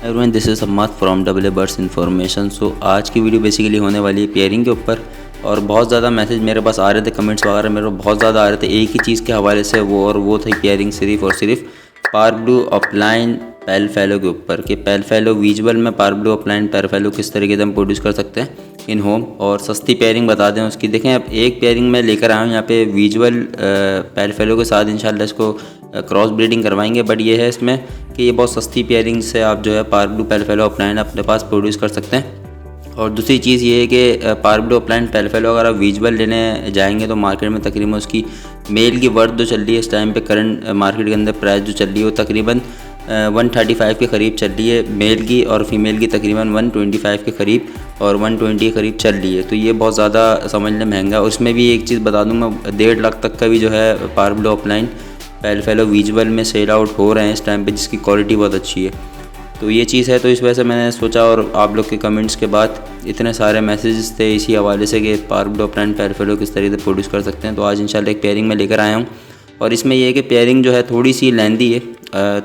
Everyone, this is Ammad from double A birds information. So आज की video basically होने वाली है पेयरिंग के ऊपर। और बहुत ज़्यादा मैसेज मेरे पास आ रहे थे, कमेंट्स वगैरह मेरे को बहुत ज़्यादा आ रहे थे एक ही चीज़ के हवाले से, वो थी पेयरिंग सिर्फ और सिर्फ पार ब्लू अपलाइन पेल फेलो के ऊपर कि पेल फेलो विजुअल में पार ब्लू अपलाइन पेल फेलो किस तरीके से हम प्रोड्यूस कर सकते हैं इन होम। और सस्ती पेयरिंग बता दें उसकी। देखें, अब एक पेयरिंग मैं लेकर आया हूँ यहाँ पे विजुअल पेल फेलो के साथ। इंशाल्लाह इसको क्रॉस ब्रीडिंग करवाएंगे, बट ये है इसमें कि ये बहुत सस्ती पेयरिंग से आप जो है parblue pale fellow upline अपने पास प्रोड्यूस कर सकते हैं। और दूसरी चीज़ ये है कि पार ब्लू अपलाइन पेल फेलो अगर आप विजुअल लेने जाएंगे तो मार्केट में तकरीबन उसकी मेल की वर्थ जो चल रही है इस टाइम पे, करंट मार्केट के अंदर प्राइस जो चल रही है वो तकरीबन 135 के करीब चल रही है मेल की, और फीमेल की तकरीबन 125 के करीब और 120 के करीब चल रही है। तो ये बहुत ज़्यादा समझ लें महंगा। और उसमें भी एक चीज़ बता दूँ मैं, 1.5 लाख तक का भी जो है parblue opaline pale fallow visual में सेल आउट हो रहे हैं इस टाइम पे, जिसकी क्वालिटी बहुत अच्छी है। तो ये चीज़ है, तो इस वजह से मैंने सोचा, और आप लोग के कमेंट्स के बाद इतने सारे मैसेजेस थे इसी हवाले से कि पार ब्लू अपलाइन पेल फेलो किस तरीके से प्रोड्यूस कर सकते हैं। तो आज इंशाल्लाह एक पेयरिंग में लेकर आया हूँ। और इसमें यह है कि पेयरिंग जो है थोड़ी सी लेंदी है,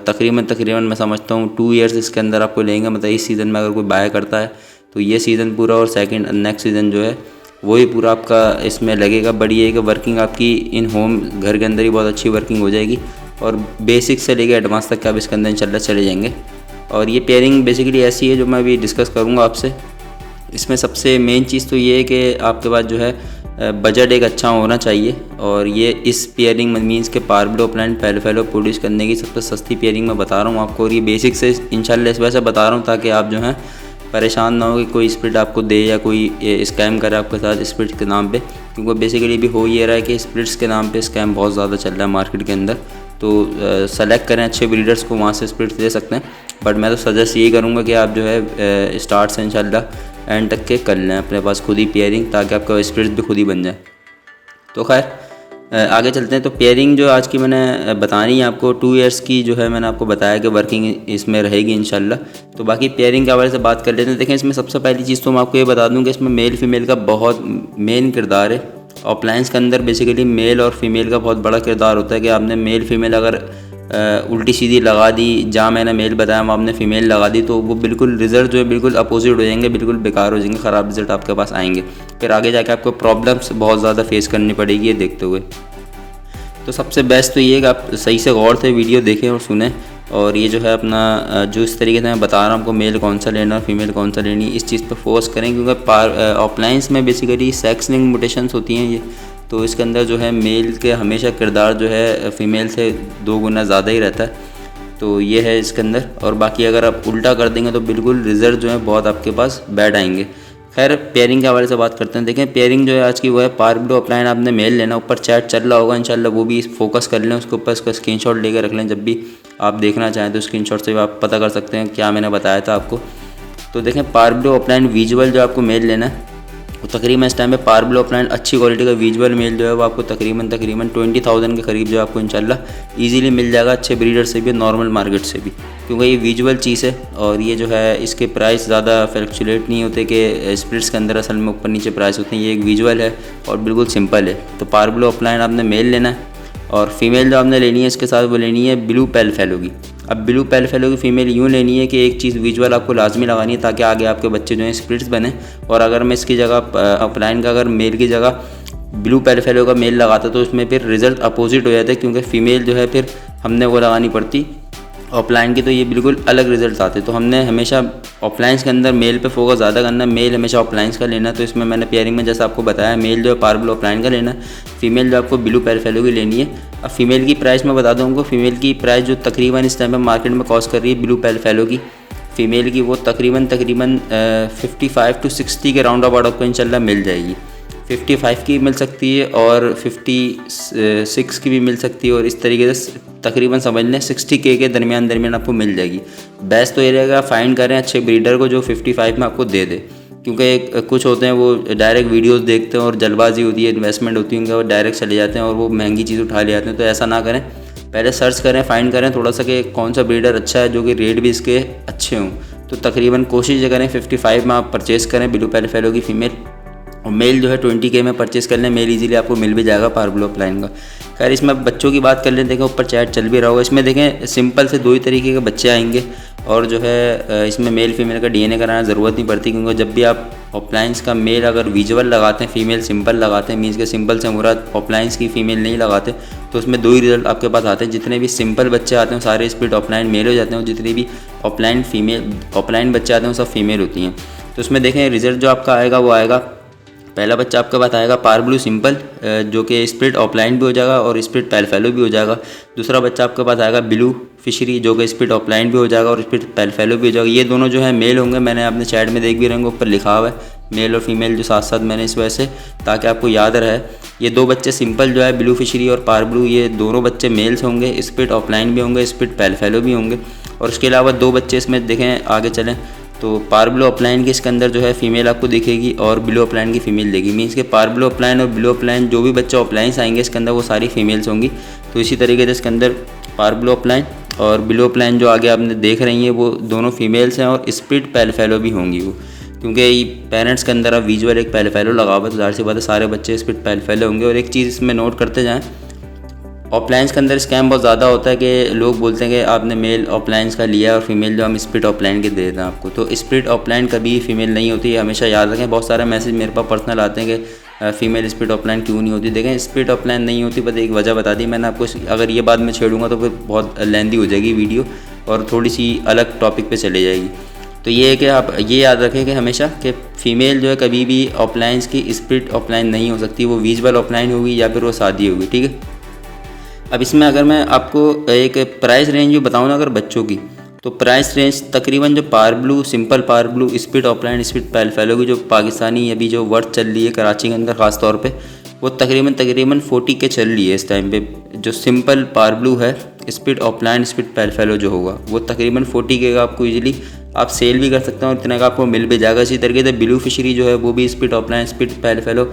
तकरीबन मैं समझता हूँ 2 ईयर्स इसके अंदर आपको लेंगे। मतलब इस सीज़न में अगर कोई बाय करता है तो ये सीज़न पूरा, और सेकंड नेक्स्ट सीज़न जो है वही पूरा आपका इसमें लगेगा। बड़ी है कि वर्किंग आपकी इन होम घर के अंदर ही बहुत अच्छी वर्किंग हो जाएगी, और बेसिक से लेकर एडवांस तक आप इसके अंदर इंशाल्लाह चले जाएंगे। और ये पेयरिंग बेसिकली ऐसी है जो मैं अभी डिस्कस करूँगा आपसे। इसमें सबसे मेन चीज़ तो ये है कि आपके पास जो है बजट एक अच्छा होना चाहिए। और ये इस पेयरिंग मीन्स के parblue opaline pale fallow produce करने की सबसे सस्ती पेयरिंग मैं बता रहा हूँ आपको। और ये बेसिक से इंशाल्लाह इस वजह से बता रहा हूँ ताकि आप जो है परेशान ना हो कि कोई स्प्लिट आपको दे या कोई स्कैम करे आपके साथ स्प्लिट के नाम पे। क्योंकि बेसिकली भी हो ये रहा है कि स्प्लिट्स के नाम पे स्कैम बहुत ज़्यादा चल रहा है मार्केट के अंदर। तो सेलेक्ट करें अच्छे ब्रीडर्स को, वहाँ से स्प्लिट्स ले सकते हैं। बट मैं तो सजेस्ट यही करूँगा कि आप जो है स्टार्ट से इंशाल्लाह एंड तक के कर लें अपने पास खुद ही पेयरिंग, ताकि आपका स्प्लिट्स भी खुद ही बन जाए। तो खैर आगे चलते हैं। तो पेयरिंग जो आज की मैंने बतानी है आपको 2 ईयर्स की जो है, मैंने आपको बताया कि वर्किंग इसमें रहेगी इंशाल्लाह। तो बाकी पेयरिंग के हवाले से बात कर लेते हैं। देखें, इसमें सबसे पहली चीज़ तो मैं आपको ये बता दूं कि इसमें मेल फीमेल का बहुत मेन किरदार है। अपलायंस के अंदर बेसिकली मेल और फीमेल का बहुत बड़ा किरदार होता है कि आपने मेल फीमेल अगर उल्टी सीधी लगा दी, जहाँ मैंने मेल बताया वहाँ आपने फ़ीमेल लगा दी, तो वो बिल्कुल रिज़ल्ट जो है बिल्कुल अपोजिट हो जाएंगे, बिल्कुल बेकार हो जाएंगे, ख़राब रिज़ल्ट आपके पास आएंगे। फिर आगे जाके आपको प्रॉब्लम्स बहुत ज़्यादा फेस करनी पड़ेगी ये देखते हुए। तो सबसे बेस्ट तो ये है कि आप सही से गौर से वीडियो देखें और सुने। और ये जो है अपना जो इस तरीके से मैं बता रहा हूँ आपको, मेल कौन सा लेना और फीमेल कौन सा लेनी, इस चीज़ पर फोकस करें। क्योंकि ऑफलाइंस में बेसिकली सेक्स लिंक म्यूटेशंस होती हैं ये, तो इसके अंदर जो है मेल के हमेशा किरदार जो है फ़ीमेल से 2 गुना ज़्यादा ही रहता है। तो ये है इसके अंदर। और बाकी अगर आप उल्टा कर देंगे तो बिल्कुल रिज़ल्ट जो है बहुत आपके पास बैड आएंगे। खैर पेयरिंग के हवाले से बात करते हैं। देखें, पेयरिंग जो है आज की वो है पार ब्लू अपलाइन आपने मेल लेना। ऊपर चैट चल रहा होगा इंशाल्लाह, वो भी फोकस कर लें उसके ऊपर, उसका स्क्रीनशॉट लेकर रख लें। जब भी आप देखना चाहें तो स्क्रीनशॉट से भी आप पता कर सकते हैं क्या मैंने बताया था आपको। तो देखें, पार ब्लू अपलाइन विजुअल जो आपको मेल लेना है वो तकरीबन इस टाइम पे पार ब्लू अपलाइन अच्छी क्वालिटी का विजुअल मेल जो है वो आपको तकरीबन 20,000 के करीब जो आपको इंशाल्लाह इजीली मिल जाएगा, अच्छे ब्रीडर से भी, नॉर्मल मार्केट से भी। क्योंकि ये विजुअल चीज़ है और ये जो है इसके प्राइस ज़्यादा फ्लक्चुएट नहीं होते कि स्प्लिट्स के अंदर असल में ऊपर नीचे प्राइस होते हैं। ये एक विजुअल है और बिल्कुल सिंपल है। तो पार ब्लू अपलाइन आपने मेल लेना है, और फीमेल जो आपने लेनी है इसके साथ वो लेनी है ब्लू पेल फेलो की। अब ब्लू पेल फेलो की फ़ीमेल यूँ लेनी है कि एक चीज़ विजुअल आपको लाजमी लगानी है ताकि आगे आपके बच्चे जो हैं स्प्लिट्स बने। और अगर मैं इसकी जगह अपलाइन का अगर मेल की जगह ब्लू पेल फेलो का मेल लगाता तो उसमें फिर रिज़ल्ट अपोजिट हो जाता है, क्योंकि फ़ीमेल जो है फिर हमने वो लगानी पड़ती ऑफलाइन की, तो ये बिल्कुल अलग रिजल्ट आते। तो हमने हमेशा ऑफलाइंस के अंदर मेल पे फोकस ज़्यादा करना है, मेल हमेशा ऑफलाइंस का लेना। तो इसमें मैंने पेयरिंग में जैसा आपको बताया, मेल जो है पार ब्लू ऑफलाइन का लेना है, फीमेल जो आपको ब्लू पेल फेलो की लेनी है। अब फीमेल की प्राइस मैं बता दूँ हमको, फीमेल की प्राइस जो तकरीबन इस टाइम पर मार्केट में कॉस्ट कर रही है ब्लू पेल फेलो की फ़ीमेल की, वो तकरीबन 55 to 60 के राउंड अबाउट आपको इंशाल्लाह मिल जाएगी। 55 की मिल सकती है और 56 की भी मिल सकती है, और इस तरीके से तकरीबन समझ लें 60K के दरमियान आपको मिल जाएगी। बेस्ट तो ये रहेगा फाइंड करें अच्छे ब्रीडर को जो 55 में आपको दे दे, क्योंकि कुछ होते हैं वो डायरेक्ट वीडियोस देखते हैं और जल्दबाजी होती है, इन्वेस्टमेंट होती है उनका, वो डायरेक्ट चले जाते हैं और वो महंगी चीज़ उठा ले जाते हैं। तो ऐसा ना करें, पहले सर्च करें, फाइंड करें थोड़ा सा कि कौन सा ब्रीडर अच्छा है जो कि रेट भी इसके अच्छे हों। तो तकरीबन कोशिश ये करें 55 में आप परचेज़ करें ब्लू पेल फेलो की फ़ीमेल। और मेल जो है 20K में परचेस कर लें, मेल इजीली आपको मिल भी जाएगा पारब्लू अपलाइन का। खैर इसमें अब बच्चों की बात कर लें, देखें ऊपर चैट चल भी रहा होगा। इसमें देखें सिंपल से 2 ही तरीके के बच्चे आएंगे और जो है इसमें मेल फीमेल का DNA कराना ज़रूरत नहीं पड़ती, क्योंकि जब भी आप अपलाइंस का मेल अगर विजुअल लगाते हैं, फीमेल सिंपल लगाते हैं, मीन्स के सिंपल से मुराद अपलाइंस की फ़ीमेल नहीं लगाते, तो उसमें 2 ही रिजल्ट आपके पास आते हैं। जितने भी सिंपल बच्चे आते हैं सारे स्प्लिट अपलाइन मेल हो जाते हैं, और जितने भी अपलाइन बच्चे आते हैं वो सब फीमेल होती हैं। तो उसमें देखें रिजल्ट जो आपका आएगा वो आएगा, पहला बच्चा आपके पास आएगा पारब्लू सिंपल, जो कि स्प्लिट ऑफलाइन भी हो जाएगा और स्प्लिट पैलफेलो भी हो जाएगा। दूसरा बच्चा आपके पास आएगा ब्लू फिशरी, जो कि स्प्लिट ऑफलाइन भी हो जाएगा और स्प्लिट पैलफेलो भी हो जाएगा। ये दोनों जो है मेल होंगे, मैंने अपने चैट में देख भी रहेंगे ऊपर लिखा हुआ है मेल और फीमेल जो साथ साथ मैंने इस वजह से, ताकि आपको याद रहे। ये 2 बच्चे सिंपल जो है ब्लू फिशरी और पारब्लू, ये दोनों बच्चे मेल्स होंगे, स्प्लिट ऑफलाइन भी होंगे, स्प्लिट पैलफेलो भी होंगे। और उसके अलावा 2 बच्चे इसमें देखें आगे चलें तो पारब्लू अपलाइन के इसके अंदर जो है फीमेल आपको दिखेगी और ब्लू अपलाइन की फ़ीमेल देगी। मीन्स के पारब्लू अपलाइन और ब्लू अपलाइन जो भी बच्चे अपलाइंस आएंगे इसके अंदर वो सारी फीमेल्स होंगी। तो इसी तरीके से इसके अंदर पारब्लू अपलाइन और ब्लू अपलाइन जो आगे आपने देख रही हैं वो दोनों फीमेल्स हैं और स्प्लिट पैलफेलो भी होंगी वो, क्योंकि पेरेंट्स के अंदर अब विजुअल एक पैलफेलो लगा हुआ है, तो ज़ाहिर सी बात है सारे बच्चे स्प्लिट पैलफेलो होंगे। और एक चीज़ इसमें नोट करते जाएँ, ऑफलाइंस के अंदर स्कैम बहुत ज़्यादा होता है कि लोग बोलते हैं कि आपने मेल ऑफलाइंस का लिया और फीमेल जो हम स्प्लिट ऑफलाइन के दे दें आपको, तो स्प्लिट ऑफलाइन कभी फीमेल नहीं होती है, हमेशा याद रखें। बहुत सारे मैसेज मेरे पास पर्सनल आते हैं कि फ़ीमेल स्प्लिट ऑफलाइन क्यों नहीं होती। देखें स्प्लिट ऑफलाइन नहीं होती, बस एक वजह बता दी मैंने आपको। अगर ये बात मैं छेड़ूंगा तो फिर बहुत लेंदी हो जाएगी वीडियो और थोड़ी सी अलग टॉपिक पर चली जाएगी। तो ये है कि आप ये याद रखें कि हमेशा कि फ़ीमेल जो है कभी भी ऑफलाइंस की स्प्लिट ऑफलाइन नहीं हो सकती, वो विजुअल ऑफलाइन होगी या फिर वो शादी होगी, ठीक है। अब इसमें अगर मैं आपको एक प्राइस रेंज भी बताऊँ ना अगर बच्चों की, तो प्राइस रेंज तकरीबन जो parblue simple parblue split opaline split pale fallow की जो पाकिस्तानी अभी जो वर्थ चल रही है कराची के अंदर ख़ास तौर पे, वो तकरीबन 40K चल रही है इस टाइम पे। जो सिंपल पारब्लू है स्प्लिट ऑफलाइन स्प्लिट पैलफेलो जो होगा वो तकरीबन 40K का आपको इजीली आप सेल भी कर सकते हैं और इतने का आपको मिल भी जाएगा। इसी तरीके से ब्लू फिशरी जो है वो भी स्प्लिट ऑफलाइन स्प्लिट पैलफेलो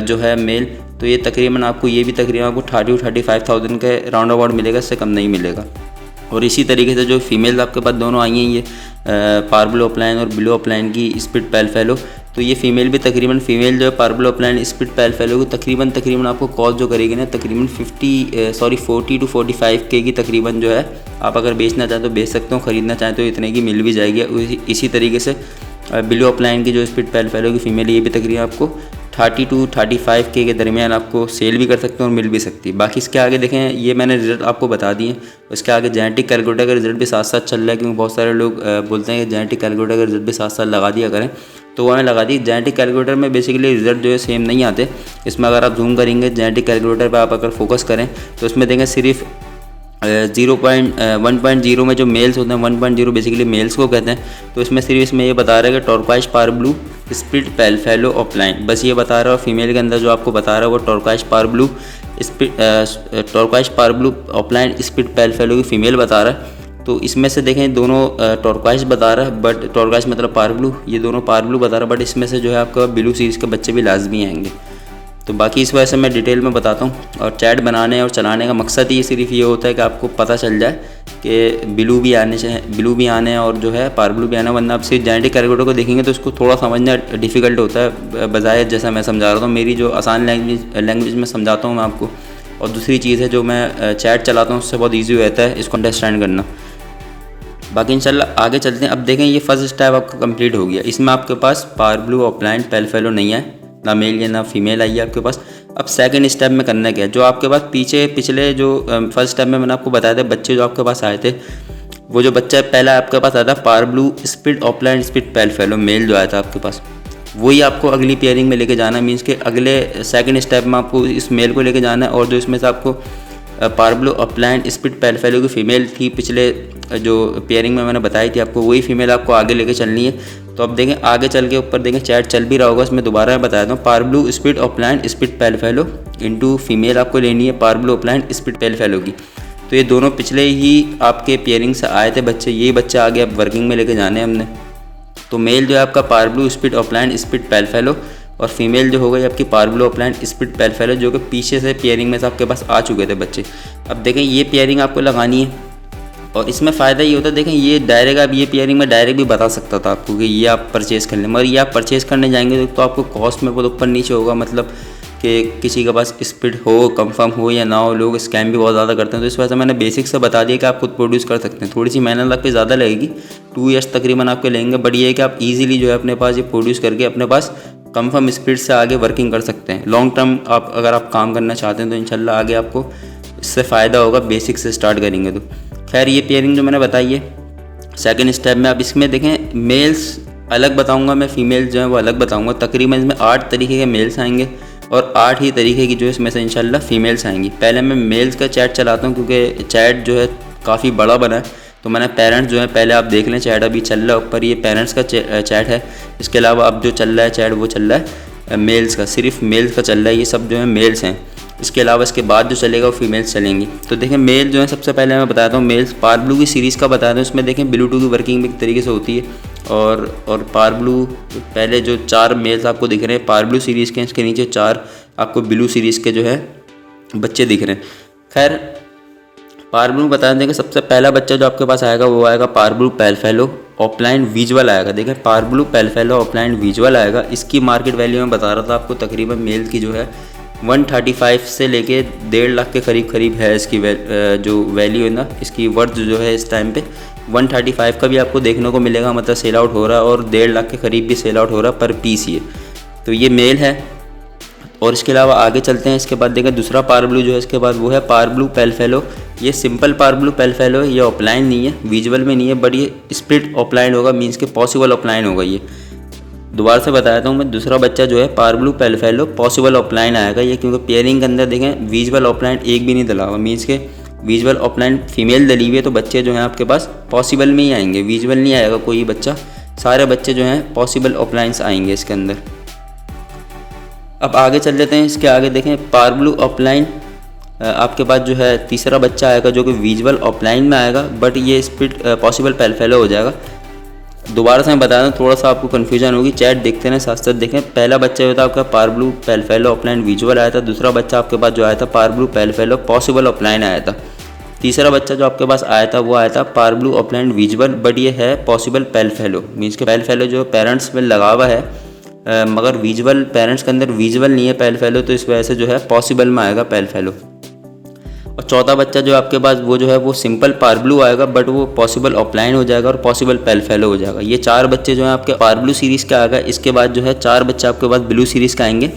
जो है मेल, तो ये तकरीबन आपको ये भी तकरीबन आपको 30-35,000 के राउंड अबाउट मिलेगा, इससे कम नहीं मिलेगा। और इसी तरीके से जो फीमेल आपके पास दोनों आई हैं ये पारब्लू अपलाइन और ब्लू अपलाइन की स्प्लिट पैलफेलो, तो ये फीमेल भी तकरीबन फीमेल जो है पारब्लू अपलाइन स्प्लिट पैलफेलो को तकरीबन आपको कॉस्ट जो करेगी ना तकरीबन 40 to 45K की तकरीबन जो है। आप अगर बेचना चाहें तो बेच सकते हो, ख़रीदना चाहें तो इतने की मिल भी जाएगी। इसी तरीके से ब्लू अपलाइन की जो स्प्लिट पैलफेलो की फ़ीमेल ये भी तकरीबन आपको 30 to 35K के दरमियान आपको सेल भी कर सकते हैं और मिल भी सकती है। बाकी इसके आगे देखें ये मैंने रिजल्ट आपको बता दिए, उसके आगे जेनेटिक कैलकुलेटर का रिजल्ट भी साथ साथ चल रहा है, क्योंकि बहुत सारे लोग बोलते हैं कि जेनेटिक कैलकुलेटर का रिजल्ट भी साथ साथ लगा दिया करें, तो वो हमें लगा दी। जेनेटिक कैलकुलेटर में बेसिकली रिजल्ट जो है सेम नहीं आते। इसमें अगर आप जूम करेंगे जेनेटिक कैलकुलेटर पर आप अगर फोकस करें तो उसमें देखें सिर्फ 1.0 में जो मेल्स होते हैं 1.0 बेसिकली मेल्स को कहते हैं, तो इसमें सिर्फ इसमें ये बता रहा है कि टॉर्क्वाइश पारब्लू स्प्लिट पैलफेलो ऑफलाइन, बस ये बता रहा है। और फीमेल के अंदर जो आपको बता रहा है वो टॉर्क्वाइश पारब्लू ऑफलाइन स्प्लिट पैलफेलो की फ़ीमेल बता रहा है। तो इसमें से देखें दोनों टॉर्क्वाइश बता रहा है, बट टॉर्क्वाइश मतलब पारब्लू, ये दोनों पारब्लू बता रहा है, बट इसमें से जो है आपका ब्लू सीरीज़ के बच्चे भी लाजमी आएंगे। तो बाकी इस वजह से मैं डिटेल में बताता हूँ। और चैट बनाने और चलाने का मकसद ही सिर्फ ये होता है कि आपको पता चल जाए कि ब्लू भी आने और जो है पारब्लू भी आना, वरना आप सिर्फ जेनेटिक कैलकुलेटर को देखेंगे तो उसको थोड़ा समझना डिफ़िकल्ट होता है बजाय जैसा मैं समझा रहा हूँ। मेरी जो आसान लैंग्वेज में समझाता हूँ मैं आपको, और दूसरी चीज़ है जो मैं चैट चलाता हूँ उससे बहुत ईजी रहता है इसको अंडरस्टैंड करना। बाकी इंशाल्लाह आगे चलते हैं। अब देखें ये फर्स्ट स्टेप आपका कंप्लीट हो गया, इसमें आपके पास पारब्लू ऑफलाइन पैलफेलो नहीं है, ना मेल या ना फीमेल आई है आपके पास। अब सेकंड स्टेप में करना क्या है, जो आपके पास पिछले जो फर्स्ट स्टेप में मैंने आपको बताया था बच्चे जो आपके पास आए थे, वो जो बच्चा पहला आपके पास आया था parblue split opaline split pale fallow male जो आया था आपके पास, वही आपको अगली पेयरिंग में लेके जाना है। मीन्स के अगले सेकंड स्टेप में आपको इस मेल को लेके जाना है, और जो इसमें से आपको पारब्लू अपलाइन स्प्लिट पैलफेलो की फ़ीमेल थी पिछले जो पेयरिंग में मैंने बताई थी आपको, वही फीमेल आपको आगे लेके चलनी है। तो अब देखें आगे चल के ऊपर देखें चैट चल भी रहा होगा, इसमें दोबारा मैं बताया था parblue split opaline split pale fallow into female आपको लेनी है पारब्लू ऑफलाइन स्प्लिट पैलफेलो की। तो ये दोनों पिछले ही आपके पेयरिंग से आए थे बच्चे, यही बच्चे आगे अब वर्किंग में लेके जाने हैं हमने। तो मेल जो है आपका पारब्लू स्प्लिट ऑफलाइन स्प्लिट पैलफेलो, और फीमेल जो हो गई आपकी पारब्लू ऑफलाइन स्प्लिट पैलफेलो, जो कि पीछे से पेयरिंग में से आपके पास आ चुके थे बच्चे। अब देखें ये पेयरिंग आपको लगानी है, और इसमें फ़ायदा ये होता है, देखें ये डायरेक्ट आप ये पेयरिंग में डायरेक्ट भी बता सकता था आपको कि ये आप परचेज़ कर लें, मगर ये आप परचेज़ करने जाएंगे तो आपको कॉस्ट में बहुत ऊपर नीचे होगा, मतलब कि किसी के पास स्पीड हो, कंफर्म हो या ना हो, लोग स्कैम भी बहुत ज़्यादा करते हैं। तो इस वजह से मैंने बेसिक से बता दिया कि आप खुद प्रोड्यूस कर सकते हैं। थोड़ी सी मेहनत आप पे ज़्यादा लगेगी, 2 ईयर्स तकरीबन आपके लेंगे, बट ये है कि आप ईजिली जो है अपने पास ये प्रोड्यूस करके अपने पास कंफर्म स्पीड से आगे वर्किंग कर सकते हैं। लॉन्ग टर्म आप अगर आप काम करना चाहते हैं तो इंशाल्लाह आगे आपको इससे फ़ायदा होगा, बेसिक से स्टार्ट करेंगे तो। खैर ये पेयरिंग जो मैंने बताई है सेकंड स्टेप में, आप इसमें देखें मेल्स अलग बताऊंगा मैं, फीमेल्स जो है वो अलग बताऊंगा। तकरीबन इसमें 8 तरीके के मेल्स आएंगे और 8 ही तरीके की जो है इसमें से इंशाल्लाह फीमेल्स आएंगी। पहले मैं मेल्स का चैट चलाता हूँ क्योंकि चैट जो है काफ़ी बड़ा बना है, तो मैंने पेरेंट्स जो है पहले आप देख लें, चैट अभी चल रहा है ऊपर, ये पेरेंट्स का चैट है। इसके अलावा अब जो चल रहा है चैट वो चल रहा है मेल्स का, सिर्फ मेल्स का चल रहा है, ये सब जो है मेल्स हैं। इसके अलावा इसके बाद जो चलेगा वो फीमेल्स चलेंगी। तो देखें मेल जो है सबसे पहले मैं बताता हूँ मेल्स पार ब्लू की सीरीज़ का बताता हूँ। इसमें देखें ब्लू2 की वर्किंग भी एक तरीके से होती है और पार ब्लू पहले जो 4 मेल्स आपको दिख रहे हैं पार ब्लू सीरीज़ के, इसके नीचे 4 आपको ब्लू सीरीज़ के जो है बच्चे दिख रहे हैं। खैर पार ब्लू बता दें कि सबसे पहला बच्चा जो आपके पास आएगा वो आएगा parblue pale fallow opaline visual आएगा। देखें parblue pale fallow opaline visual आएगा। इसकी मार्केट वैल्यू मैं बता रहा था आपको, तकरीबन मेल की जो है 135 से लेके 1.5 लाख के करीब है इसकी जो वैल्यू है ना, इसकी वर्थ जो है इस टाइम पे 135 का भी आपको देखने को मिलेगा, मतलब सेल आउट हो रहा है और 1.5 लाख के करीब भी सेल आउट हो रहा है पर पीस ये। तो ये मेल है। और इसके अलावा आगे चलते हैं, इसके बाद देखें दूसरा पार ब्लू जो है इसके बाद वो है पार ब्लू पेल फेलो। ये सिंपल पार ब्लू पेल फेलो है, ये ऑफलाइन नहीं है, विजुअल में नहीं है, बट ये स्प्लिट ऑफलाइन होगा, मीन्स के पॉसिबल ऑफलाइन होगा। ये दोबारा से बताता हूँ मैं, दूसरा बच्चा जो है parblue pale fallow possible opaline आएगा ये, क्योंकि पेयरिंग के अंदर देखें विजुअल ऑफलाइन एक भी नहीं डला हुआ, मीन्स के विजुअल ऑफलाइन फीमेल डली हुई है, तो बच्चे जो हैं आपके पास पॉसिबल में ही आएंगे, विजुअल नहीं आएगा कोई बच्चा, सारे बच्चे जो हैं पॉसिबल ऑफलाइंस आएंगे इसके अंदर। अब आगे चल लेते हैं, इसके आगे देखें पार ब्लू ऑफलाइन आपके पास जो है तीसरा बच्चा आएगा जो कि विजुअल ऑफलाइन में आएगा, बट ये स्प्लिट पॉसिबल पेल फेलो हो जाएगा। दोबारा से मैं बता दूं, थोड़ा सा आपको कन्फ्यूजन होगी, चैट देखते हैं साथ साथ देखें। पहला बच्चा जो था आपका parblue pale fallow opaline visual आया था, दूसरा बच्चा आपके पास जो आया था parblue pale fallow possible opaline आया था, तीसरा बच्चा जो आपके पास आया था वो आया था पार ब्लू ऑफलाइन विजुअल, बट ये है पॉसिबल पेल फेलो, मीन्स के पेल फेलो जो पेरेंट्स में लगा हुआ है मगर विजुअल पेरेंट्स के अंदर विजुअल नहीं है पेल फेलो, तो इस वजह से जो है पॉसिबल में आएगा पेल फेलो। और चौथा बच्चा जो आपके पास वो जो है वो सिंपल पार ब्लू आएगा, बट वो पॉसिबल ऑफलाइन हो जाएगा और पॉसिबल पेल फेलो हो जाएगा। ये 4 बच्चे जो हैं आपके पार ब्लू सीरीज़ के आएगा। इसके बाद जो है 4 बच्चे आपके पास ब्लू सीरीज़ के आएंगे,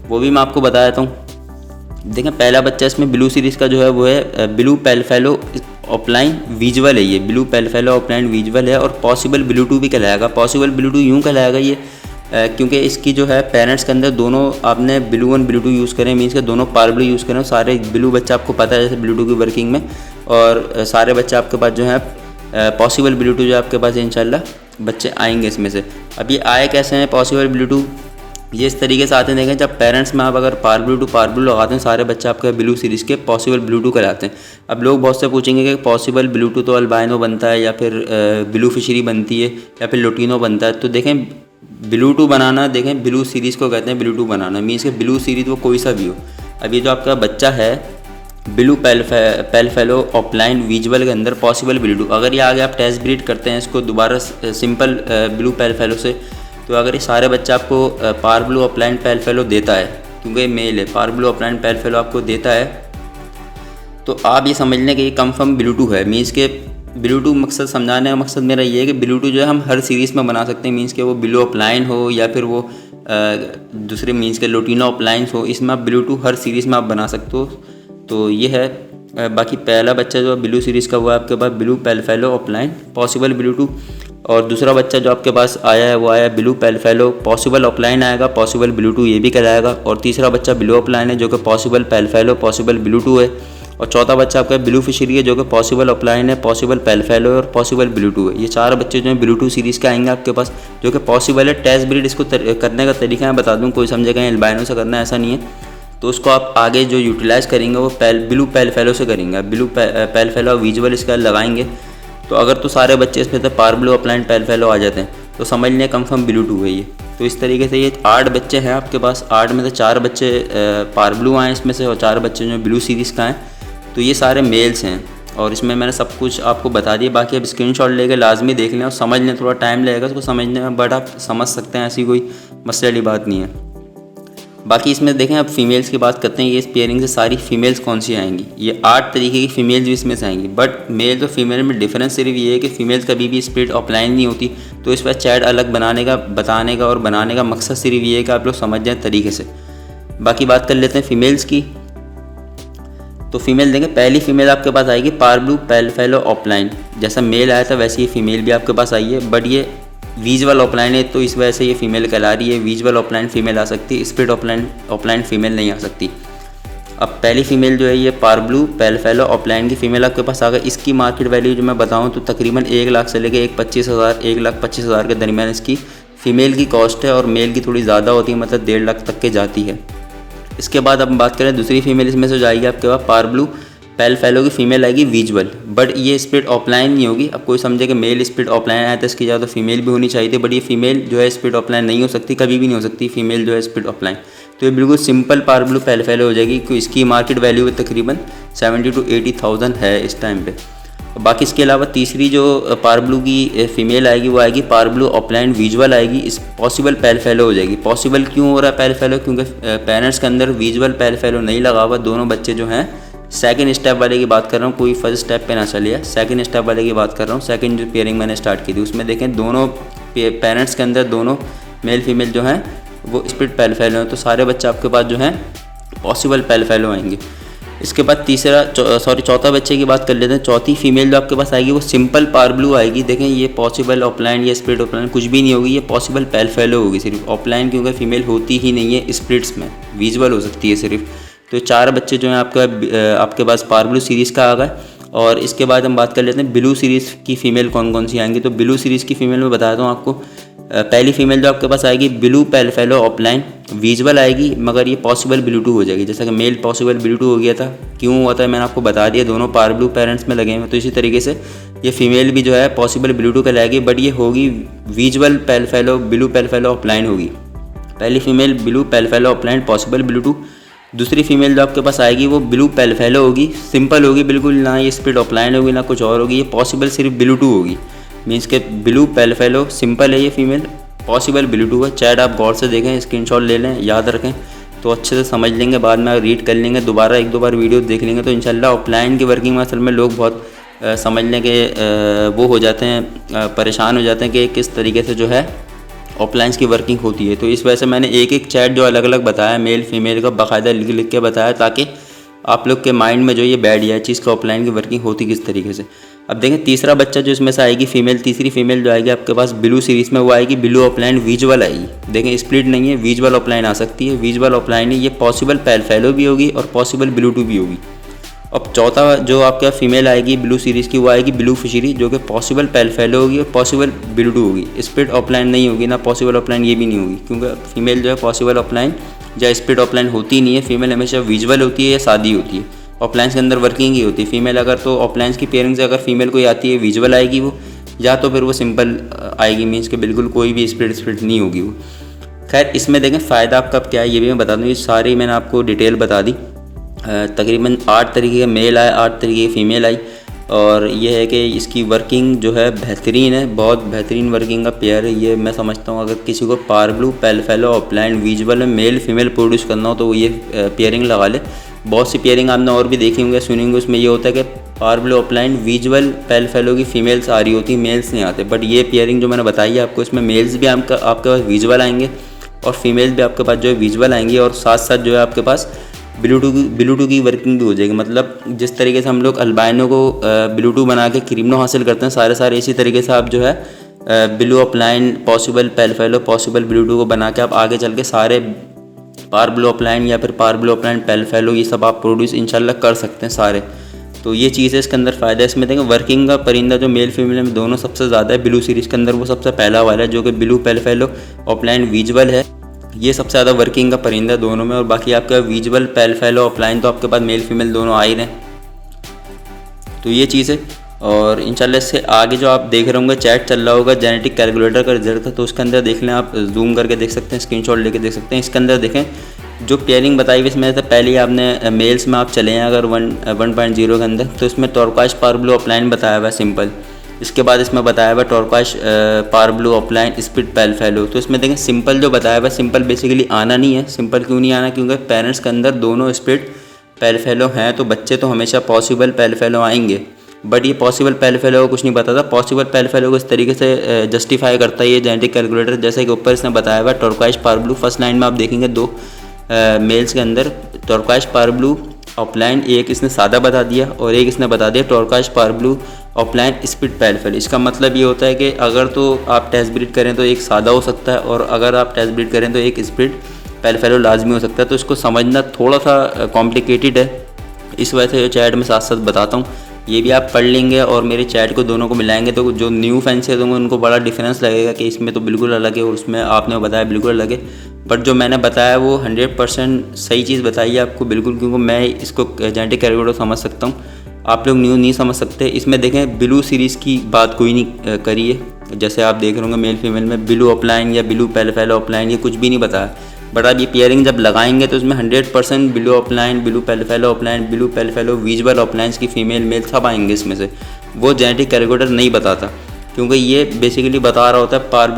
वो भी मैं आपको बता देता हूँ। देखें पहला बच्चा इसमें ब्लू सीरीज़ का जो है वो है blue pale fallow opaline visual है, ये blue pale fallow opaline visual है और पॉसिबल ब्लू2 भी कहलाएगा। पॉसिबल ब्लू2 यूँ कहलाएगा ये क्योंकि इसकी जो है पेरेंट्स के अंदर दोनों आपने ब्लू1 ब्लू2 यूज़ करें, मीन्स के दोनों पार ब्लू यूज़ करें, सारे ब्लू बच्चा आपको पता है जैसे ब्लू2 की वर्किंग में, और सारे बच्चे आपके पास जो है पॉसिबल ब्लू2 जो आपके पास इंशाल्लाह बच्चे आएंगे इसमें से। अब ये आए कैसे हैं पॉसिबल ब्लू2, ये इस तरीके से आते हैं। देखें जब पेरेंट्स में आप अगर पार ब्लू लगाते हैं, सारे बच्चे आपके ब्लू सीरीज़ के पॉसिबल ब्लू2 कराते हैं। अब लोग बहुत से पूछेंगे कि पॉसिबल ब्लू2 तो अल्बाइनो बनता है या फिर ब्लू फिशरी बनती है या फिर लुटिनो बनता है, तो देखें ब्लू2 बनाना, देखें ब्लू सीरीज़ को कहते हैं ब्लू2 बनाना, मीन्स के ब्लू सीरीज़ वो कोई सा भी हो। अब ये जो आपका बच्चा है blue pale fallow opaline visual के अंदर पॉसिबल ब्लू2, अगर ये आगे आप टेस्ट ब्रीड करते हैं इसको दोबारा सिंपल ब्लू पेल फेलो से, तो अगर ये सारे बच्चे आपको पार ब्लू ऑफलाइन पेल फेलो देता है, क्योंकि मेल है, पार ब्लू ऑफलाइन पेल फेलो आपको देता है, तो आप ये समझ लें कि ये कंफर्म ब्लू2 है। मीन्स के ब्लू2 मकसद समझाने का मकसद मेरा ये है कि ब्लू2 जो है हम हर सीरीज़ में बना सकते हैं, मीन्स के वो ब्लू ऑफलाइन हो या फिर वो दूसरे मीन्स के लुटिनो ऑफलाइंस हो, इसमें आप ब्लू2 हर सीरीज़ में आप बना सकते हो। तो ये है। बाकी पहला बच्चा जो ब्लू सीरीज़ का हुआ है आपके पास blue pale fallow opaline possible blue two, और दूसरा बच्चा जो आपके पास आया है वो आया है blue pale fallow possible opaline आएगा, पॉसिबल ब्लू2 ये भी कहलाएगा, और तीसरा बच्चा ब्लू ऑफलाइन है जो कि पॉसिबल पेल फेलो पॉसिबल ब्लू2 है, और चौथा बच्चा आपका ब्लू फिशरी है जो कि पॉसिबल ऑफलाइन है, पॉसिबल पेल फेलो और पॉसिबल ब्लू2 है। ये 4 बच्चे जो हैं ब्लू2 सीरीज़ के आएंगे आपके पास जो कि पॉसिबल है। टेस्ट ब्रीड इसको करने का तरीका मैं बता दूं, कोई समझेगा एल्बाइनो से करना है ऐसा नहीं है, तो उसको आप आगे जो यूटिलाइज़ करेंगे वो ब्लू पेल फेलो से करेंगे। ब्लू पेल फेलो विजुअल इसका लगाएंगे, तो अगर तो सारे बच्चे इसमें से पार ब्लू ऑफलाइन पेल फेलो आ जाते हैं तो समझ लें कंफर्म ब्लू2 है ये। तो इस तरीके से ये 8 बच्चे हैं आपके पास, 8 में से 4 बच्चे पार ब्लू आए इसमें से और 4 बच्चे जो ब्लू सीरीज़ का हैं, तो ये सारे मेल्स हैं। और इसमें मैंने सब कुछ आपको बता दिया। बाकी अब स्क्रीनशॉट लेके लाजमी देख लें और समझ लें, थोड़ा टाइम लगेगा उसको समझने में, बट आप समझ सकते हैं, ऐसी कोई मसले वाली बात नहीं है। बाकी इसमें देखें, अब फीमेल्स की बात करते हैं। ये इस पेयरिंग से सारी फीमेल्स कौन सी आएंगी, ये 8 तरीके की फ़ीमेल्स भी इसमें से आएंगी। बट मेल और फीमेल में डिफरेंस सिर्फ ये है कि फ़ीमेल्स कभी भी स्प्लिट ऑफलाइन नहीं होती। तो इस पर चैट अलग बनाने का, बताने का और बनाने का मकसद सिर्फ ये है कि आप लोग समझ जाएँ तरीके से। बाकी बात कर लेते हैं फ़ीमेल्स की। तो फीमेल देंगे, पहली फीमेल आपके पास आएगी पारब्लू पेल फेलो ऑफलाइन। जैसा मेल आया था वैसे ही फीमेल भी आपके पास आई है, बट ये विजुअल ऑफलाइन है तो इस वजह से ये फीमेल कहला रही है। विजुअल ऑफलाइन फीमेल आ सकती है, स्प्लिट ऑफलाइन फीमेल नहीं आ सकती। अब पहली फीमेल जो है ये पारब्लू पेल फेलो ऑफलाइन की फ़ीमेल आपके पास आ गई। इसकी मार्केट वैल्यू जो मैं बताऊँ तो तकरीबन 1 लाख से लेकर 1,25,000 के दरमियान इसकी फ़ीमेल की कॉस्ट है, और मेल की थोड़ी ज़्यादा होती है, मतलब 1.5 लाख तक के जाती है। इसके बाद अब बात करें दूसरी फीमेल, इसमें से जाएगी आपके पास पारब्लू पेल फेलो की फीमेल आएगी विजुअल, बट ये स्प्लिट ऑफलाइन नहीं होगी। अब कोई समझे कि मेल स्प्लिट ऑफलाइन आया तो इसकी ज़्यादा फीमेल भी होनी चाहिए थी, बट ये फीमेल जो है स्प्लिट ऑफलाइन नहीं हो सकती, कभी भी नहीं हो सकती फीमेल जो है स्प्लिट ऑफलाइन। तो ये बिल्कुल सिंपल पारब्लू पेल फेलो हो जाएगी, क्योंकि इसकी मार्केट वैल्यू तकरीबन 70,000 to 80,000 है इस टाइम पे। बाकी इसके अलावा तीसरी जो पारब्लू की फीमेल आएगी वो आएगी पारब्लू ऑफलाइन विजुअल आएगी। इस पॉसिबल पेल फेलो हो जाएगी। पॉसिबल क्यों हो रहा है पेल फेलो, क्योंकि पेरेंट्स के अंदर विजुअल पेल फेलो नहीं लगा हुआ। दोनों बच्चे जो हैं, सेकंड स्टेप वाले की बात कर रहा हूँ, कोई फर्स्ट स्टेप पे ना चलिए, सेकंड स्टेप वाले की बात कर रहा हूँ। सेकंड जो पेयरिंग मैंने स्टार्ट की थी उसमें देखें दोनों पेरेंट्स के अंदर दोनों मेल फीमेल जो हैं वो स्प्लिट पेल फेलो हैं। तो सारे बच्चे आपके पास जो हैं पॉसिबल पेल फेलो आएंगे। इसके बाद चौथा बच्चे की बात कर लेते हैं। चौथी फीमेल जो आपके पास आएगी वो सिंपल पारब्लू आएगी। देखें ये पॉसिबल ऑफलाइन या स्प्लिट ऑफलाइन कुछ भी नहीं होगी, ये पॉसिबल पेल फेलो होगी सिर्फ। ऑफलाइन क्योंकि फीमेल होती ही नहीं है स्प्लिट्स में, विजुअल हो सकती है सिर्फ। तो 4 बच्चे जो हैं आपके पास पारब्लू सीरीज़ का आ गए। और इसके बाद हम बात कर लेते हैं ब्लू सीरीज़ की फ़ीमेल कौन कौन सी आएंगी। तो ब्लू सीरीज़ की फ़ीमेल में बताता हूँ आपको। पहली फीमेल जो आपके पास आएगी blue pale fallow opaline visual आएगी, मगर ये पॉसिबल ब्लू2 हो जाएगी। जैसा कि मेल पॉसिबल ब्लू2 हो गया था, क्यों हुआ था मैंने आपको बता दिया, दोनों पारब्लू पेरेंट्स में लगे हैं। तो इसी तरीके से ये फीमेल भी जो है पॉसिबल ब्लू2 कहलाएगी, बट ये होगी visual pale fallow blue pale fallow opaline होगी। पहली female blue pale fallow opaline possible blue two. दूसरी फीमेल जो आपके पास आएगी वो ब्लू पेल फेलो होगी, सिंपल होगी बिल्कुल, ना ये स्प्लिट ऑफलाइन होगी ना कुछ और होगी, ये पॉसिबल सिर्फ ब्लू2 होगी। मीन्स के ब्लू पेल फेलो सिंपल है ये फीमेल, पॉसिबल ब्लू2 है। चैट आप गौर से देखें, स्क्रीनशॉट ले लें, याद रखें तो अच्छे से समझ लेंगे। बाद में रीड कर लेंगे, दोबारा 1-2 बार वीडियो देख लेंगे तो इंशाल्लाह ऑफलाइन की वर्किंग में असल में लोग बहुत समझने के वो हो जाते हैं, परेशान हो जाते हैं कि किस तरीके से जो है ऑफलाइन की वर्किंग होती है। तो इस वजह से मैंने एक चैट जो अलग अलग बताया, मेल फीमेल का बाकायदा लिख के बताया, ताकि आप लोग के माइंड में जो ये बैठ जाए चीज़ का ऑफलाइन की वर्किंग होती किस तरीके से। अब देखें तीसरा बच्चा जो इसमें से आएगी फीमेल, तीसरी फीमेल जो आएगी आपके पास ब्लू सीरीज़ में वो आएगी ब्लू ऑफलाइन विजुअल आएगी। देखें स्प्लिट नहीं है, विजुअल ऑफलाइन आ सकती है, विजुअल ऑफलाइन है, ये पॉसिबल पेल फेलो भी होगी और पॉसिबल ब्लू2 भी होगी। अब चौथा जो आपका फीमेल आएगी ब्लू सीरीज़ की वो आएगी ब्लू फिशरी, जो कि पॉसिबल पेल फेलो होगी और पॉसिबल ब्लू2 होगी। स्प्लिट ऑफलाइन नहीं होगी, ना पॉसिबल ऑफलाइन ये भी नहीं होगी, क्योंकि फीमेल जो है पॉसिबल ऑफलाइन या स्प्लिट ऑफलाइन होती नहीं है। फीमेल हमेशा विजुअल होती है या शादी होती है, ऑफलाइन के अंदर वर्किंग ही होती है। फीमेल अगर तो ऑफलाइन की पेयरिंग से अगर फीमेल कोई आती है विजुअल आएगी वो, या तो फिर वो सिंपल आएगी, मीन्स के बिल्कुल कोई भी स्प्लिट नहीं होगी वो। खैर इसमें देखें फ़ायदा आपका क्या है ये भी मैं बता दूँ। ये सारी मैंने आपको डिटेल बता दी। तकरीबन 8 तरीके के मेल आए, 8 तरीके की फ़ीमेल आई, और ये है कि इसकी वर्किंग जो है बेहतरीन है, बहुत बेहतरीन वर्किंग का पेयर है ये। मैं समझता हूँ अगर किसी को पारब्लू पेल फेलो ऑफलाइन विजुअल में मेल फीमेल प्रोड्यूस करना हो तो वो ये पेयरिंग लगा ले। बहुत सी पेयरिंग आपने और भी देखी होंगे, सुनी होंगे, उसमें ये होता है कि पारब्लू ऑफलाइन विजुअल पेल फेलो की फ़ीमेल्स आ रही होती, मेल्स नहीं आते। बट ये पेयरिंग जो मैंने बताई है आपको, इसमें मेल्स भी आपके पास विजुअल आएंगे और फीमेल्स भी आपके पास जो है विजुअल आएंगी, और साथ साथ जो है आपके पास ब्लू2 की वर्किंग भी हो जाएगी। मतलब जिस तरीके से हम लोग अल्बाइनो को ब्लू2 बना के क्रीमनो हासिल करते हैं, सारे इसी तरीके से आप जो है blue opaline possible pale fallow possible blue two को बना के आप आगे चल के सारे पारब्लू ऑफलाइन या फिर पारब्लू ऑफलाइन पेल फेलो ये सब आप प्रोड्यूस इंशाल्लाह कर सकते हैं सारे। तो ये चीज़ है, इसके अंदर फ़ायदा इसमें देखें वर्किंग का परिंदा जो मेल फीमेल में दोनों सबसे ज़्यादा है। ब्लू सीरीज़ के अंदर वो सबसे पहला वाला है जो कि blue pale fallow opaline visual है, ये सबसे ज़्यादा वर्किंग का परिंदा दोनों में। और बाकी आपका विजुअल पेल फेलो ऑफलाइन तो आपके पास मेल फीमेल दोनों आ ही रहे हैं। तो ये चीज़ है, और इंशाल्लाह इससे आगे जो आप देख रहे होंगे चैट चल रहा होगा जेनेटिक कैलकुलेटर का रिजल्ट था, तो उसके अंदर देख लें आप, जूम करके देख सकते हैं, स्क्रीनशॉट लेके देख सकते हैं। इसके अंदर देखें जो पेयरिंग बताई हुई इसमें से पहले ही आपने मेल्स में आप चले हैं अगर 1.0 के अंदर, तो इसमें टॉर्क्वाइश पावर ब्लू ऑफलाइन बताया हुआ है सिंपल। इसके बाद इसमें बताया हुआ turquoise power blue opaline split pale fallow. तो इसमें देखें सिंपल जो बताया हुआ है, सिंपल बेसिकली आना नहीं है। सिंपल क्यों नहीं आना, क्योंकि पेरेंट्स के अंदर दोनों स्प्लिट पेल फेलो हैं, तो बच्चे तो हमेशा पॉसिबल पेल फेलो आएंगे। बट ये पॉसिबल पेल फेलो को कुछ नहीं बताता। पॉसिबल पेल फेलो को इस तरीके से जस्टिफाई करता है ये जेनेटिक कैलकुलेटर, जैसे कि ऊपर इसने बताया हुआ turquoise power blue. First line में आप देखेंगे 2 मेल्स के अंदर टॉर्क्वाइश पावर ब्लू ऑफलाइन, एक इसने सादा बता दिया और एक इसने बता दिया turquoise power blue opaline split pale fallow. इसका मतलब ये होता है कि अगर तो आप टेस्ट ब्रीड करें तो एक सादा हो सकता है, और अगर आप टेस्ट ब्रीड करें तो एक स्प्लिट पेल फेलो लाजमी हो सकता है। तो इसको समझना थोड़ा सा कॉम्प्लिकेटेड है, इस वजह से चैट में साथ साथ बताता हूँ। ये भी आप पढ़ लेंगे और मेरे चैट को दोनों को मिलाएंगे तो जो न्यू फैंसी होंगे उनको बड़ा डिफरेंस लगेगा कि इसमें तो बिल्कुल अलग है और उसमें आपने बताया बिल्कुल अलग है। बट जो मैंने बताया वो 100% सही चीज़ बताई है आपको बिल्कुल, क्योंकि मैं इसको जेनेटिक कैलकुलेटर समझ सकता हूँ, आप लोग न्यू नहीं समझ सकते। इसमें देखें ब्लू सीरीज़ की बात कोई नहीं करी है, जैसे आप देख रहे होंगे मेल फीमेल में ब्लू ऑफलाइन या ब्लू पेल फेलो ऑफलाइन ये कुछ भी नहीं बताया। बट आप ये पेयरिंग जब लगाएंगे तो उसमें 100% blue offline, blue pale fallow offline, blue pale fallow visual offline की फीमेल मेल सब आएंगे इसमें से। वो जेनेटिक कैलकुलेटर नहीं बताता, क्योंकि ये बेसिकली बता रहा होता है पावर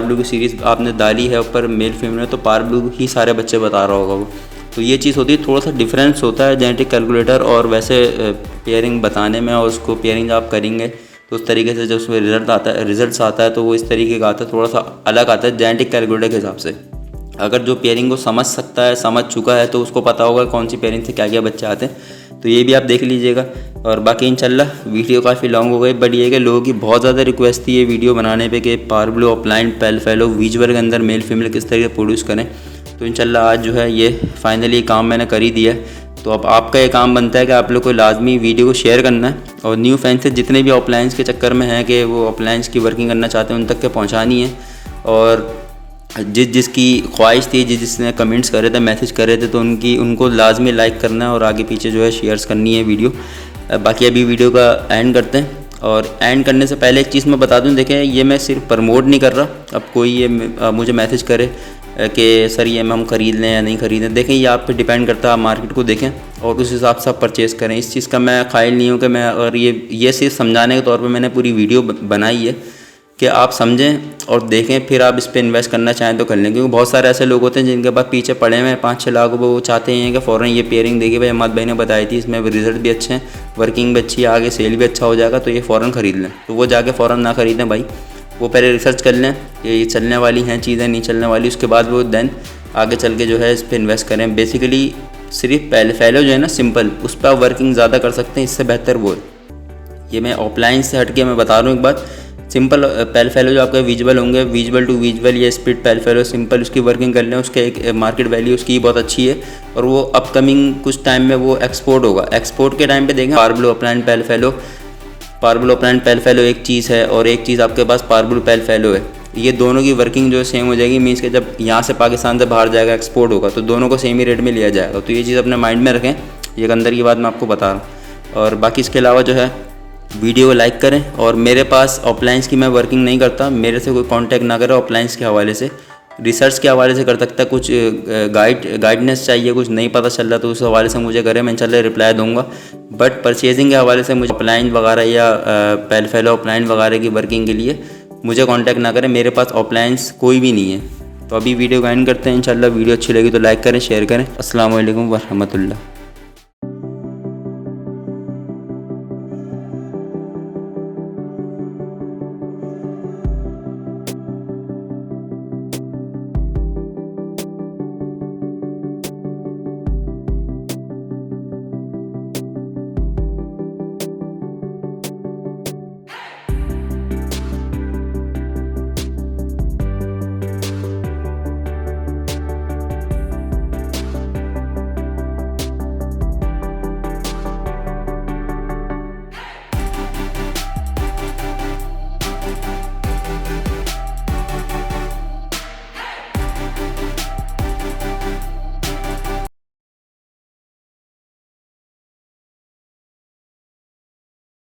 ब्लू की सीरीज़ आपने डाली है ऊपर मेल फीमेल, तो पावर ब्लू ही सारे बच्चे बता रहा होगा वो। तो ये चीज़ होती है, थोड़ा सा डिफरेंस होता है जेनेटिक कैलकुलेटर और वैसे पेयरिंग बताने में। और उसको पेयरिंग आप करेंगे तो उस तरीके से जब उसमें रिजल्ट्स आता है तो वो इस तरीके का आता है, थोड़ा सा अलग आता है जेनेटिक कैलकुलेटर के हिसाब से। अगर जो पेयरिंग को समझ सकता है, समझ चुका है, तो उसको पता होगा कौन सी पेयरिंग से क्या क्या बच्चे आते हैं। तो ये भी आप देख लीजिएगा। और बाकी इंशाल्लाह वीडियो काफ़ी लॉन्ग हो गई, बट ये कि लोगों की बहुत ज़्यादा रिक्वेस्ट थी ये वीडियो बनाने पे कि पावर ब्लू ऑफलाइन पेल फेलो विजुअल के अंदर मेल फीमेल किस तरीके से प्रोड्यूस करें। तो इंशाल्लाह आज जो है ये फाइनली काम मैंने कर ही दिया है। तो अब आपका ये काम बनता है कि आप लोग को लाजमी वीडियो को शेयर करना है और न्यू फैंस से जितने भी ऑफलाइंस के चक्कर में हैं कि वो ऑफलाइंस की वर्किंग करना चाहते हैं उन तक के पहुँचानी है। और जिसकी ख्वाहिश थी, जिसने कमेंट्स करे थे, मैसेज करे थे, तो उनको लाजमी लाइक करना है और आगे पीछे जो है शेयर्स करनी है वीडियो। बाकी अभी वीडियो का एंड करते हैं। और एंड करने से पहले एक चीज़ मैं बता दूं, देखें ये मैं सिर्फ प्रमोट नहीं कर रहा। अब कोई ये मुझे मैसेज करे कि सर ये हम ख़रीद लें या नहीं ख़रीदें, देखें ये आप पे डिपेंड करता है। आप मार्केट को देखें और उस हिसाब से आप परचेज़ करें। इस चीज़ का मैं क़ाइल नहीं हूँ कि मैं, और ये सिर्फ समझाने के तौर पर मैंने पूरी वीडियो बनाई है कि आप समझें और देखें, फिर आप इस पर इन्वेस्ट करना चाहें तो कर लें। क्योंकि बहुत सारे ऐसे लोग होते हैं जिनके पास पीछे पड़े हुए हैं 5-6 लाख, वो चाहते हैं कि फ़ौरन ये पेयरिंग देखिए भाई अहमद भाई ने बताई थी, इसमें रिजल्ट भी अच्छे हैं, वर्किंग भी अच्छी है, आगे सेल भी अच्छा हो जाएगा, तो ये फ़ौरन ख़रीद लें। तो वो जाके फ़ौरन ना ख़रीदें भाई, वो पहले रिसर्च कर लें ये चलने वाली हैं चीज़ें, नहीं चलने वाली, उसके बाद वो देन आगे चल के जो है इस पर इन्वेस्ट करें। बेसिकली सिर्फ पेल फेलो जो है ना सिंपल, उस पर आप वर्किंग ज़्यादा कर सकते हैं, इससे बेहतर वो है। ये मैं ऑफलाइन से हट के मैं बता रहा हूँ एक बात, सिंपल पेल फेलो जो आपके विजुअल होंगे, विजुअल टू विजुअल या स्प्लिट पेल फेलो सिंपल, उसकी वर्किंग कर लें, उसके एक मार्केट वैल्यू उसकी बहुत अच्छी है और वो अपकमिंग कुछ टाइम में वो एक्सपोर्ट होगा। एक्सपोर्ट के टाइम पे देखें पावर ब्लू ऑफलाइन पेल फेलो, पावर ब्लू ऑफलाइन पेल फेलो एक चीज़ है और एक चीज़ आपके पास पावर ब्लू पेल फेलो है। ये दोनों की वर्किंग जो सेम हो जाएगी, मीन्स कि जब यहाँ से पाकिस्तान से बाहर जाएगा एक्सपोर्ट होगा तो दोनों को सेम ही रेट में लिया जाएगा। तो ये चीज़ अपने माइंड में रखें, ये अंदर की बात मैं आपको बता रहा हूँ। और बाकी इसके अलावा जो है वीडियो को लाइक करें। और मेरे पास ऑफलाइंस की मैं वर्किंग नहीं करता, मेरे से कोई कांटेक्ट ना करे ऑफलाइंस के हवाले से, रिसर्च के हवाले से कर सकता है। कुछ गाइडेंस चाहिए, कुछ नहीं पता चल रहा तो उस हवाले से मुझे करें, मैं इंशाल्लाह रिप्लाई दूंगा। बट परचेजिंग के हवाले से मुझे ऑफलाइन वगैरह या पेल फेलो ऑफलाइन वगैरह की वर्किंग के लिए मुझे कांटेक्ट ना करें, मेरे पास ऑफलाइंस कोई भी नहीं है। तो अभी वीडियो को एंड करते हैं। इंशाल्लाह वीडियो अच्छी लगी तो लाइक करें, शेयर करें। अस्सलाम वालेकुम व रहमतुल्लाह।